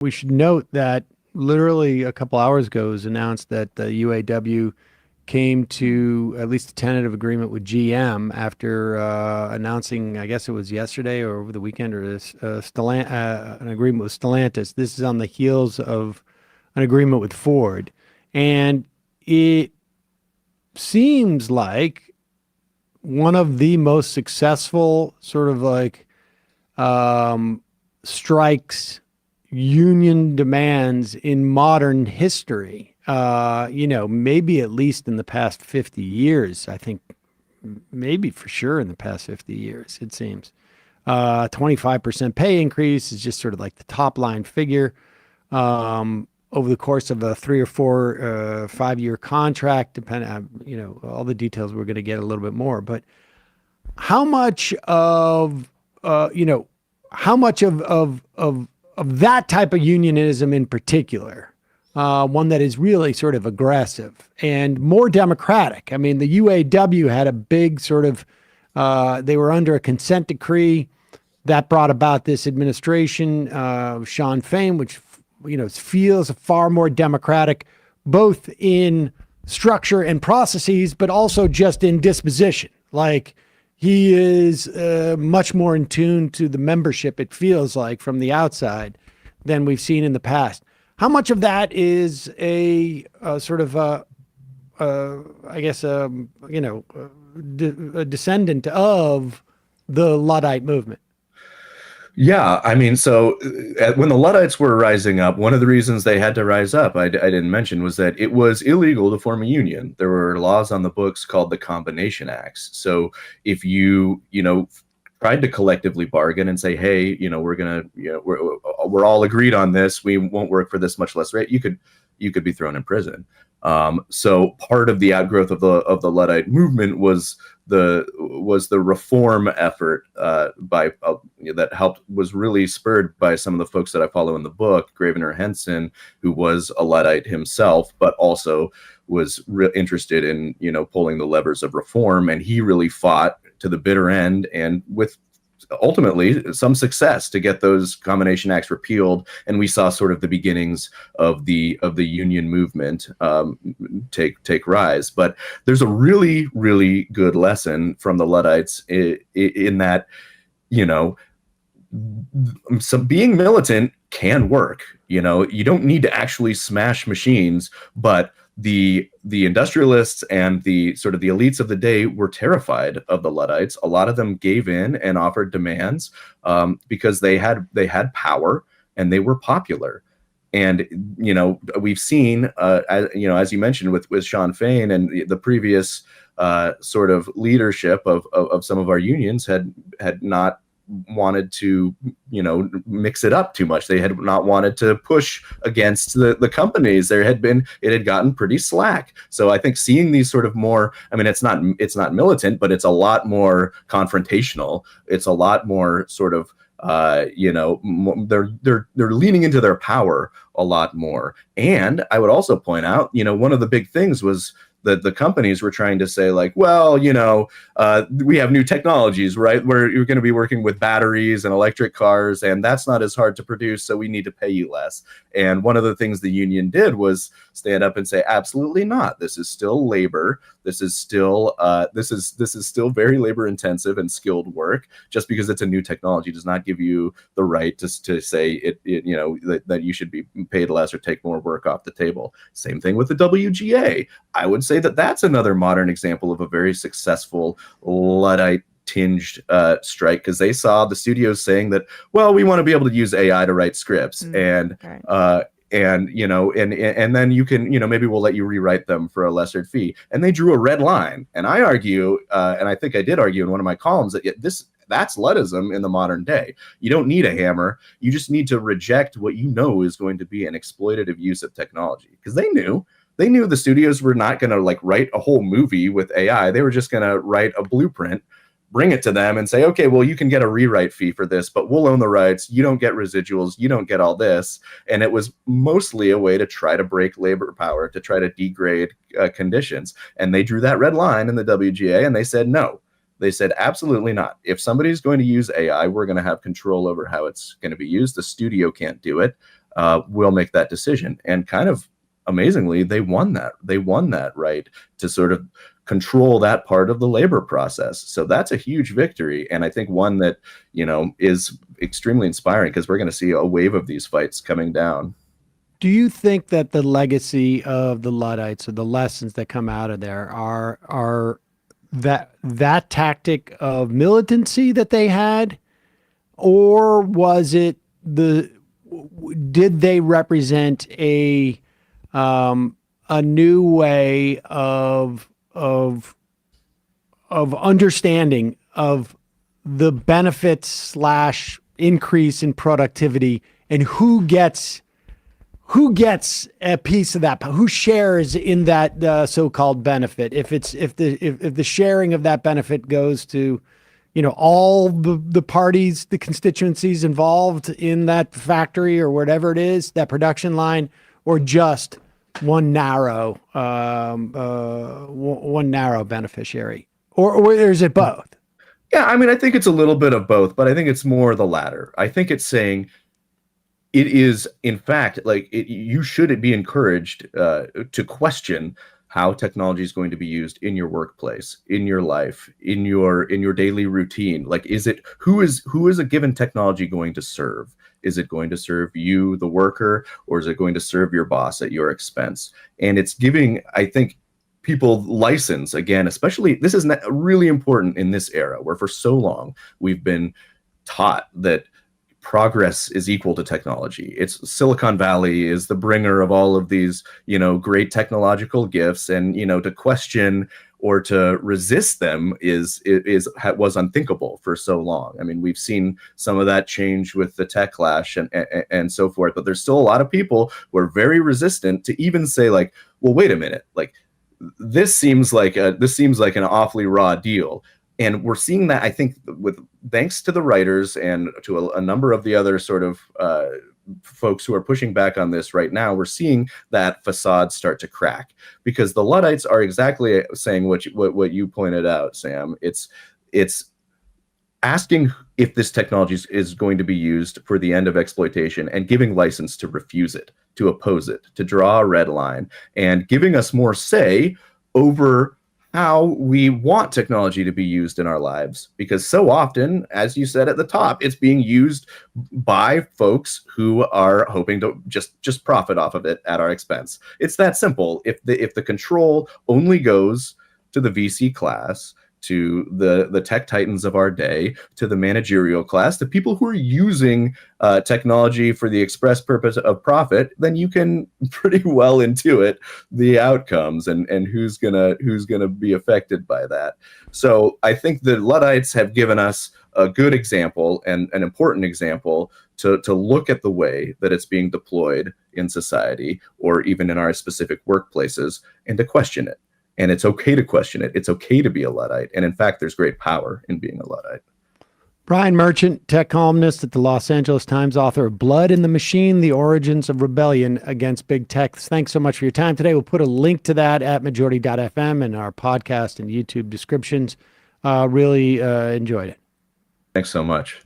We should note that literally a couple hours ago it was announced that the UAW came to at least a tentative agreement with GM after announcing, I guess it was yesterday or over the weekend, or an agreement with Stellantis. This is on the heels of an agreement with Ford. And it seems like one of the most successful sort of like strikes, union demands in modern history. Maybe at least in the past 50 years. I think maybe for sure in the past 50 years, it seems. 25% pay increase is just sort of like the top line figure. Over the course of a 3 or 4, 5 year contract, depending on, all the details, we're going to get a little bit more. But how much of, how much of that type of unionism in particular, one that is really sort of aggressive and more democratic. I mean, the UAW had a big sort of, they were under a consent decree that brought about this administration of Sean Fain, which, feels far more democratic, both in structure and processes, but also just in disposition. Like, he is much more in tune to the membership, it feels like, from the outside than we've seen in the past. How much of that is a sort of, I guess, a descendant of the Luddite movement? Yeah, I mean, so when the Luddites were rising up, one of the reasons they had to rise up, I didn't mention, was that it was illegal to form a union. There were laws on the books called the Combination Acts. So if you, tried to collectively bargain and say, hey, we're gonna, we're all agreed on this, we won't work for this much less rate, you could be thrown in prison. So part of the outgrowth of the Luddite movement was the reform effort that was really spurred by some of the folks that I follow in the book. Gravener Henson, who was a Luddite himself, but also was interested in pulling the levers of reform, and he really fought to the bitter end, and with ultimately some success, to get those Combination Acts repealed. And we saw sort of the beginnings of the union movement take rise. But there's a really, really good lesson from the Luddites in that, so being militant can work. You don't need to actually smash machines, but the industrialists and the sort of the elites of the day were terrified of the Luddites. A lot of them gave in and offered demands because they had power and they were popular. And we've seen as you mentioned with Sean Fain and the previous sort of leadership of some of our unions had not wanted to mix it up too much. They had not wanted to push against the companies. It had gotten pretty slack. So I think seeing these sort of more, I mean, it's not militant, but it's a lot more confrontational. It's a lot more sort of they're leaning into their power a lot more. And I would also point out, one of the big things was that the companies were trying to say, like, well, we have new technologies, right? Where you're going to be working with batteries and electric cars, and that's not as hard to produce, so we need to pay you less. And one of the things the union did was stand up and say, absolutely not. This is still labor. This is still very labor intensive and skilled work. Just because it's a new technology does not give you the right to say that you should be paid less or take more work off the table. Same thing with the WGA. I would say that that's another modern example of a very successful Luddite tinged strike, because they saw the studios saying that, well, we want to be able to use AI to write scripts, and then you can, maybe we'll let you rewrite them for a lesser fee. And they drew a red line. And I argue, and I think I did argue in one of my columns, that that's Luddism in the modern day. You don't need a hammer. You just need to reject what is going to be an exploitative use of technology. Because they knew the studios were not going to write a whole movie with AI. They were just going to write a blueprint, bring it to them and say, okay, well, you can get a rewrite fee for this, but we'll own the rights. You don't get residuals. You don't get all this. And it was mostly a way to try to break labor power, to try to degrade conditions. And they drew that red line in the WGA, and they said no. They said, absolutely not. If somebody's going to use AI, we're going to have control over how it's going to be used. The studio can't do it. will make that decision. And kind of amazingly, they won that. They won that right to sort of control that part of the labor process. So that's a huge victory. And I think one that, is extremely inspiring, because we're going to see a wave of these fights coming down. Do you think that the legacy of the Luddites, or the lessons that come out of there, are that tactic of militancy that they had, or was it did they represent a new way of understanding of the benefits slash increase in productivity, and who gets a piece of that, who shares in that so-called benefit? If the sharing of that benefit goes to, all the parties, the constituencies involved in that factory or whatever it is, that production line, or just one narrow beneficiary, or is it both? Yeah, I mean, I think it's a little bit of both, but I think it's more the latter. I think it's saying it is, in fact, you should be encouraged to question how technology is going to be used in your workplace, in your life, in your daily routine. Like, who is a given technology going to serve? Is it going to serve you, the worker, or is it going to serve your boss at your expense? And it's giving, I think, people license, again, especially, this is really important in this era where for so long we've been taught that progress is equal to technology. It's Silicon Valley is the bringer of all of these, great technological gifts, and, to question or to resist them was unthinkable for so long. I mean, we've seen some of that change with the tech clash and so forth, but there's still a lot of people who are very resistant to even say, like, well, wait a minute, like, this seems like an awfully raw deal. And we're seeing that, I think, thanks to the writers and to a number of the other sort of folks who are pushing back on this right now, we're seeing that facade start to crack, because the Luddites are exactly saying what you pointed out, Sam. It's asking if this technology is going to be used for the end of exploitation, and giving license to refuse it, to oppose it, to draw a red line, and giving us more say over how we want technology to be used in our lives. Because so often, as you said at the top, it's being used by folks who are hoping to just profit off of it at our expense. It's that simple. If the control only goes to the VC class, to the tech titans of our day, to the managerial class, the people who are using technology for the express purpose of profit, then you can pretty well intuit the outcomes and who's gonna be affected by that. So I think the Luddites have given us a good example, and an important example, to look at the way that it's being deployed in society, or even in our specific workplaces, and to question it. And it's okay to question it. It's okay to be a Luddite. And in fact, there's great power in being a Luddite. Brian Merchant, tech columnist at the Los Angeles Times, author of Blood in the Machine, The Origins of Rebellion Against Big Tech. Thanks so much for your time today. We'll put a link to that at majority.fm in our podcast and YouTube descriptions. Really enjoyed it. Thanks so much.